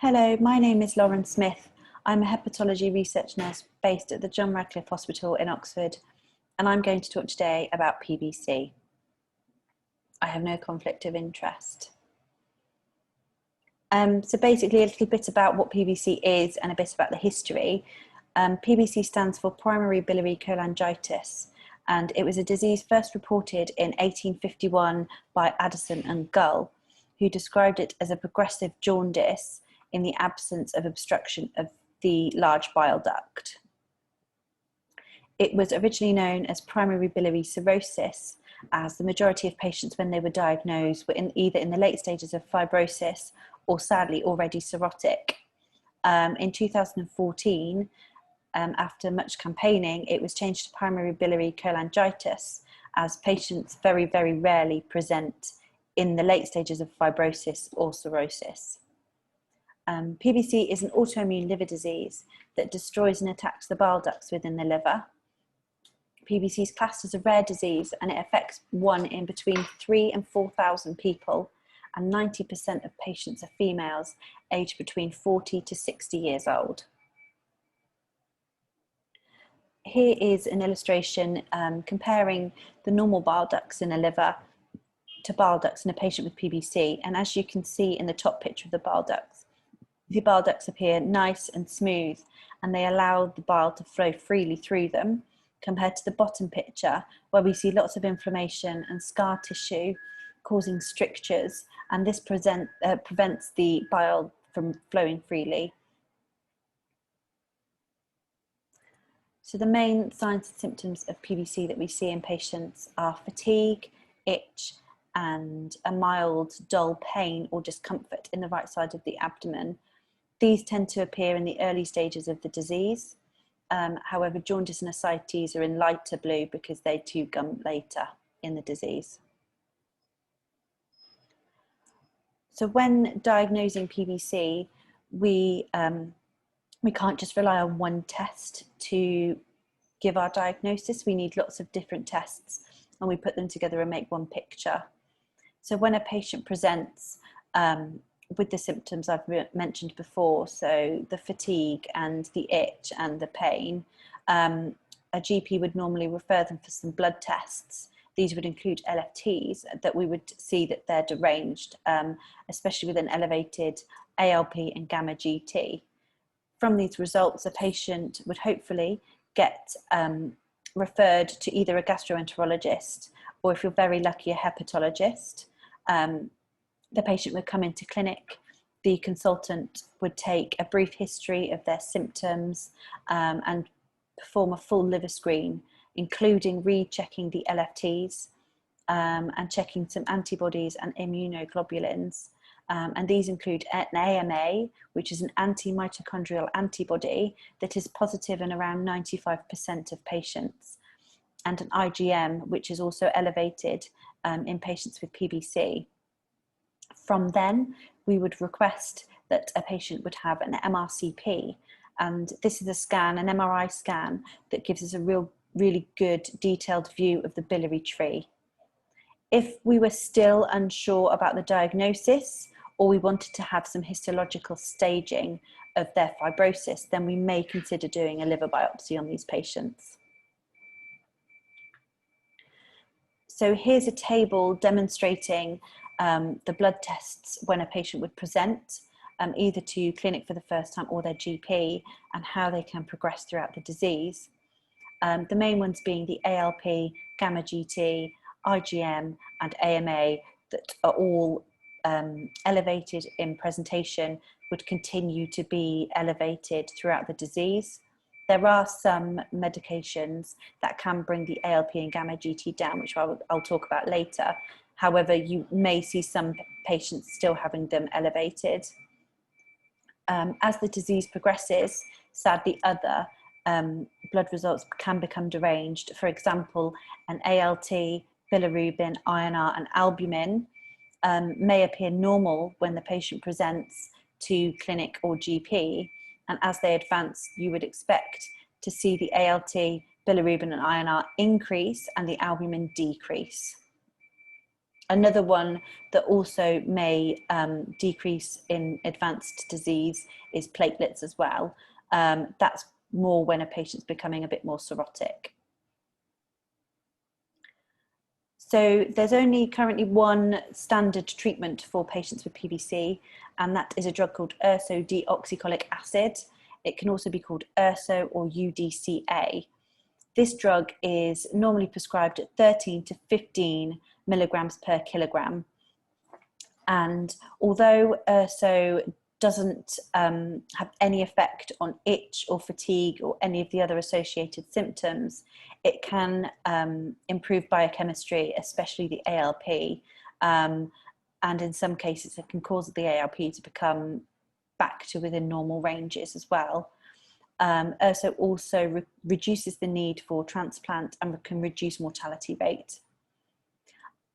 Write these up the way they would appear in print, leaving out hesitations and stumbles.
Hello, my name is Loren Smith. I'm a hepatology research nurse based at the John Radcliffe Hospital in Oxford, and I'm going to talk today about PBC. I have no conflict of interest. So basically a little bit about what PBC is and a bit about the history. PBC stands for primary biliary cholangitis, and it was a disease first reported in 1851 by Addison and Gull, who described it as a progressive jaundice in the absence of obstruction of the large bile duct. It was originally known as primary biliary cirrhosis, as the majority of patients when they were diagnosed were either in the late stages of fibrosis or sadly already cirrhotic. In 2014, after much campaigning, it was changed to primary biliary cholangitis, as patients very, very rarely present in the late stages of fibrosis or cirrhosis. PBC is an autoimmune liver disease that destroys and attacks the bile ducts within the liver. PBC is classed as a rare disease, and it affects one in between 3,000 and 4,000 people, and 90% of patients are females aged between 40 to 60 years old. Here is an illustration comparing the normal bile ducts in a liver to bile ducts in a patient with PBC, and as you can see in the top picture of the bile ducts appear nice and smooth, and they allow the bile to flow freely through them, compared to the bottom picture where we see lots of inflammation and scar tissue causing strictures, and this prevents the bile from flowing freely. So the main signs and symptoms of PBC that we see in patients are fatigue, itch, and a mild dull pain or discomfort in the right side of the abdomen. These tend to appear in the early stages of the disease. However, jaundice and ascites are in lighter blue because they too come later in the disease. So when diagnosing PBC, we can't just rely on one test to give our diagnosis. We need lots of different tests, and we put them together and make one picture. So when a patient presents with the symptoms I've mentioned before, so the fatigue and the itch and the pain, a GP would normally refer them for some blood tests. These would include LFTs that we would see that they're deranged, especially with an elevated ALP and gamma GT. From these results, a patient would hopefully get referred to either a gastroenterologist, or if you're very lucky, a hepatologist. The patient would come into clinic. The consultant would take a brief history of their symptoms and perform a full liver screen, including rechecking the LFTs and checking some antibodies and immunoglobulins. And these include an AMA, which is an anti-mitochondrial antibody that is positive in around 95% of patients, and an IgM, which is also elevated in patients with PBC. From then, we would request that a patient would have an MRCP, and this is a scan, an MRI scan, that gives us a really good detailed view of the biliary tree. If we were still unsure about the diagnosis, or we wanted to have some histological staging of their fibrosis, then we may consider doing a liver biopsy on these patients. So here's a table demonstrating the blood tests when a patient would present, either to clinic for the first time or their GP, and how they can progress throughout the disease. The main ones being the ALP, gamma GT, IgM, and AMA, that are all elevated in presentation, would continue to be elevated throughout the disease. There are some medications that can bring the ALP and gamma GT down, which I'll talk about later. However, you may see some patients still having them elevated. As the disease progresses, sadly, other blood results can become deranged. For example, an ALT, bilirubin, INR, and albumin may appear normal when the patient presents to clinic or GP, and as they advance, you would expect to see the ALT, bilirubin, and INR increase and the albumin decrease Another one that also may decrease in advanced disease is platelets as well. That's more when a patient's becoming a bit more cirrhotic. So there's only currently one standard treatment for patients with PBC, and that is a drug called ursodeoxycholic acid. It can also be called URSO or UDCA. This drug is normally prescribed at 13 to 15 milligrams per kilogram. And although URSO doesn't have any effect on itch or fatigue or any of the other associated symptoms, it can improve biochemistry, especially the ALP. And in some cases, it can cause the ALP to become back to within normal ranges as well. URSO also reduces the need for transplant and can reduce mortality rate.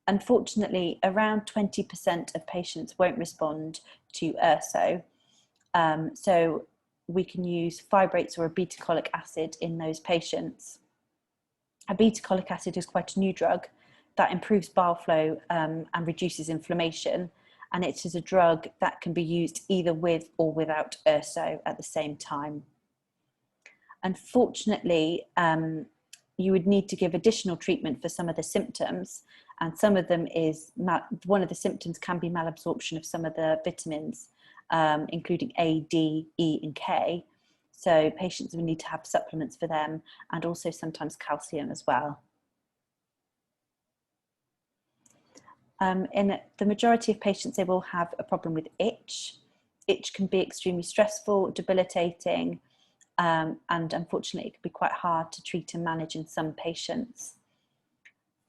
Unfortunately, around 20% of patients won't respond to URSO. So we can use fibrates or a beta-cholic acid in those patients. A beta-cholic acid is quite a new drug that improves bile flow and reduces inflammation. And it is a drug that can be used either with or without URSO at the same time. Unfortunately, you would need to give additional treatment for some of the symptoms, and some of them is, one of the symptoms can be malabsorption of some of the vitamins, including A, D, E, and K. So patients will need to have supplements for them, and also sometimes calcium as well. In the majority of patients, they will have a problem with itch. Itch can be extremely stressful, debilitating, and unfortunately it can be quite hard to treat and manage in some patients.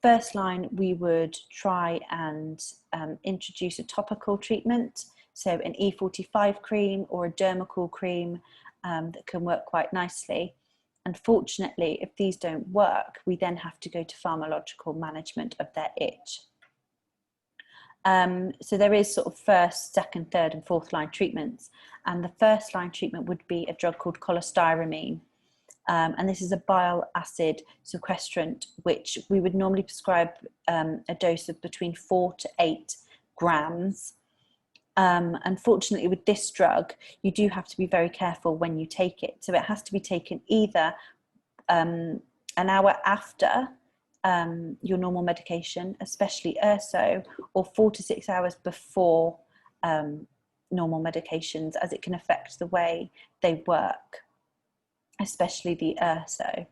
First line, we would try and introduce a topical treatment, so an E45 cream or a Dermacool cream that can work quite nicely. Unfortunately, if these don't work, we then have to go to pharmacological management of their itch. So there is sort of first, second, third and fourth line treatments. And the first line treatment would be a drug called cholestyramine. And this is a bile acid sequestrant, which we would normally prescribe a dose of between 4 to 8 grams. Unfortunately, with this drug, you do have to be very careful when you take it. So it has to be taken either an hour after your normal medication, especially URSO, or 4 to 6 hours before normal medications, as it can affect the way they work, especially the URSO.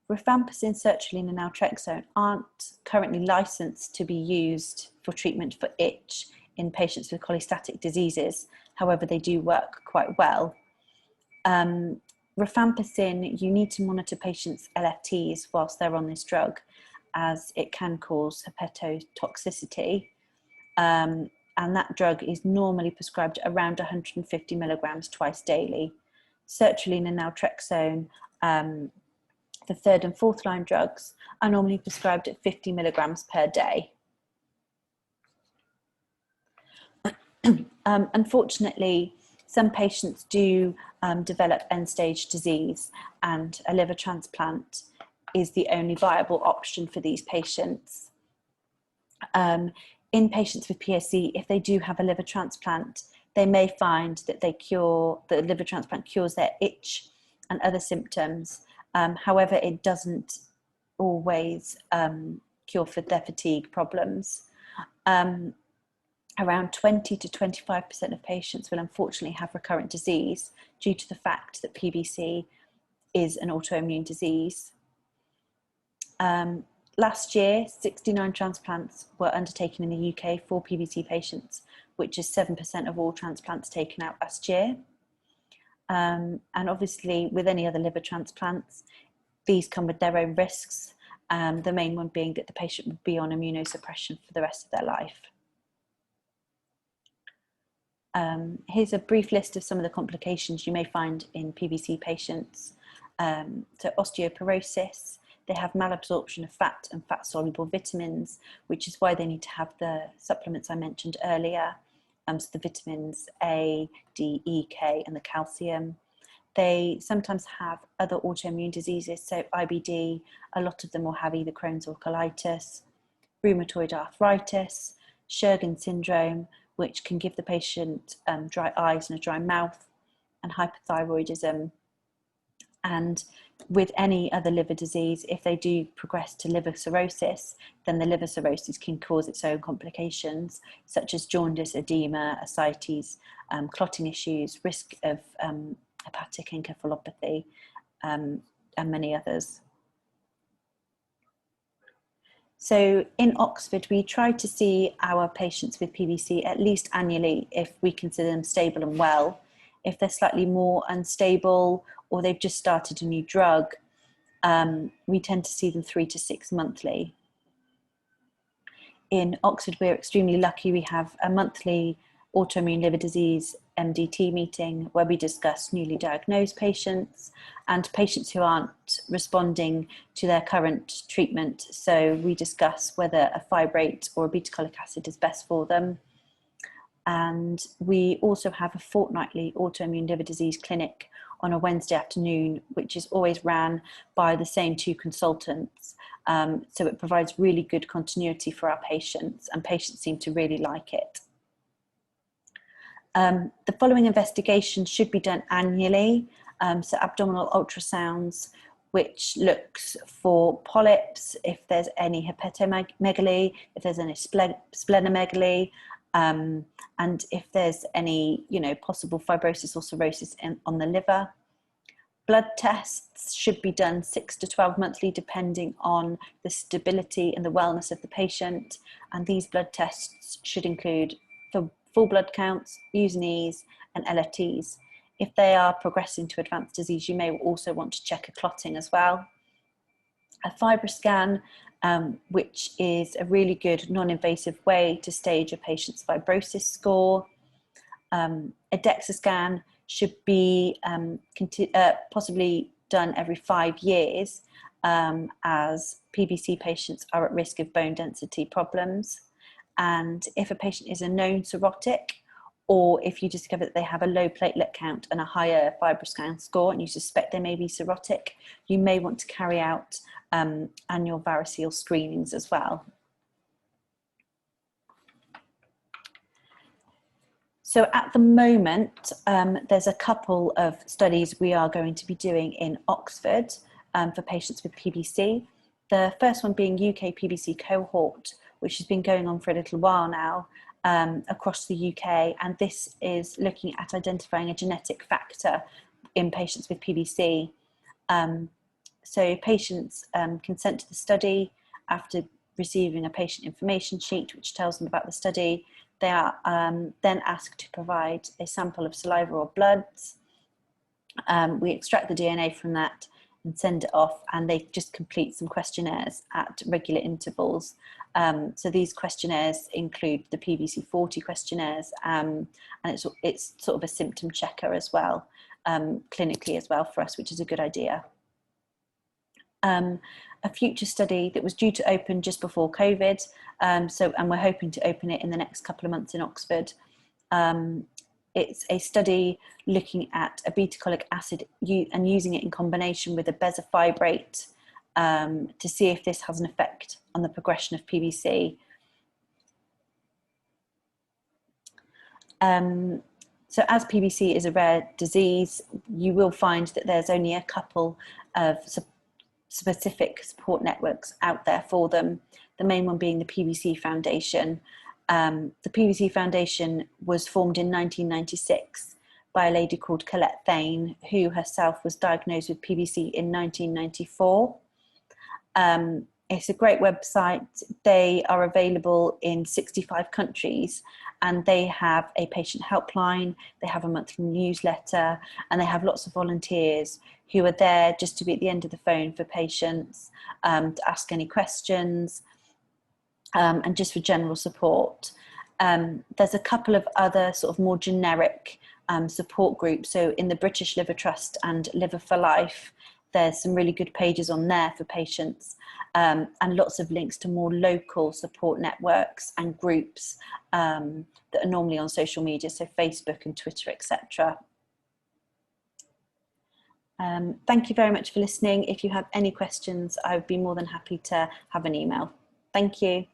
Rifampicin, sertraline and naltrexone aren't currently licensed to be used for treatment for itch in patients with cholestatic diseases. However, they do work quite well. Rifampicin, you need to monitor patients' LFTs whilst they're on this drug, as it can cause hepatotoxicity. And that drug is normally prescribed around 150 milligrams twice daily. Sertraline and naltrexone, the third and fourth line drugs, are normally prescribed at 50 milligrams per day. Unfortunately, some patients do develop end-stage disease, and a liver transplant is the only viable option for these patients. In patients with PSC, if they do have a liver transplant, they may find that the liver transplant cures their itch and other symptoms. However, it doesn't always cure for their fatigue problems. Around 20 to 25% of patients will unfortunately have recurrent disease due to the fact that PBC is an autoimmune disease. Last year, 69 transplants were undertaken in the UK for PBC patients, which is 7% of all transplants taken out last year. And obviously, with any other liver transplants, these come with their own risks, the main one being that the patient would be on immunosuppression for the rest of their life. Here's a brief list of some of the complications you may find in PBC patients. So osteoporosis, they have malabsorption of fat and fat-soluble vitamins, which is why they need to have the supplements I mentioned earlier. So the vitamins A, D, E, K, and the calcium. They sometimes have other autoimmune diseases, so IBD, a lot of them will have either Crohn's or colitis. rheumatoid arthritis, Sjögren's syndrome, which can give the patient dry eyes and a dry mouth, and hypothyroidism. And with any other liver disease, if they do progress to liver cirrhosis, then the liver cirrhosis can cause its own complications, such as jaundice, edema, ascites, clotting issues, risk of hepatic encephalopathy, and many others. So in Oxford, we try to see our patients with PBC at least annually if we consider them stable and well. If they're slightly more unstable or they've just started a new drug, we tend to see them 3 to 6 monthly. In Oxford, we're extremely lucky. We have a monthly autoimmune liver disease MDT meeting where we discuss newly diagnosed patients and patients who aren't responding to their current treatment. So we discuss whether a fibrate or a beta-cholic acid is best for them. And we also have a fortnightly autoimmune liver disease clinic on a Wednesday afternoon, which is always ran by the same 2 consultants. So it provides really good continuity for our patients, and patients seem to really like it. The following investigations should be done annually. So abdominal ultrasounds, which looks for polyps, if there's any hepatomegaly, if there's any splenomegaly, and if there's any, possible fibrosis or cirrhosis on the liver. Blood tests should be done 6 to 12 monthly, depending on the stability and the wellness of the patient. And these blood tests should include full blood counts, U's&E's, and LFTs. If they are progressing to advanced disease, you may also want to check a clotting as well. A FibroScan, which is a really good non-invasive way to stage a patient's fibrosis score. A DEXA scan should be possibly done every 5 years, as PBC patients are at risk of bone density problems. And if a patient is a known cirrhotic, or if you discover that they have a low platelet count and a higher FibroScan score and you suspect they may be cirrhotic, you may want to carry out annual variceal screenings as well. So at the moment, there's a couple of studies we are going to be doing in Oxford for patients with PBC. The first one being UK PBC cohort, which has been going on for a little while now across the UK. And this is looking at identifying a genetic factor in patients with PBC. So patients consent to the study after receiving a patient information sheet, which tells them about the study. They are then asked to provide a sample of saliva or blood. We extract the DNA from that and send it off, and they just complete some questionnaires at regular intervals. So these questionnaires include the PBC-40 questionnaires, and it's sort of a symptom checker as well, clinically as well for us, which is a good idea. A future study that was due to open just before COVID, and we're hoping to open it in the next couple of months in Oxford. It's a study looking at a beta-cholic acid and using it in combination with a bezafibrate to see if this has an effect on the progression of PBC. So as PBC is a rare disease, you will find that there's only a couple of specific support networks out there for them, the main one being the PBC Foundation. The PBC Foundation was formed in 1996 by a lady called Colette Thane, who herself was diagnosed with PBC in 1994. It's a great website. They are available in 65 countries, and they have a patient helpline, they have a monthly newsletter, and they have lots of volunteers who are there just to be at the end of the phone for patients, to ask any questions, and just for general support. There's a couple of other sort of more generic support groups. So in the British Liver Trust and Liver for Life, there's some really good pages on there for patients, and lots of links to more local support networks and groups that are normally on social media, so Facebook and Twitter, etc. Thank you very much for listening. If you have any questions, I would be more than happy to have an email. Thank you.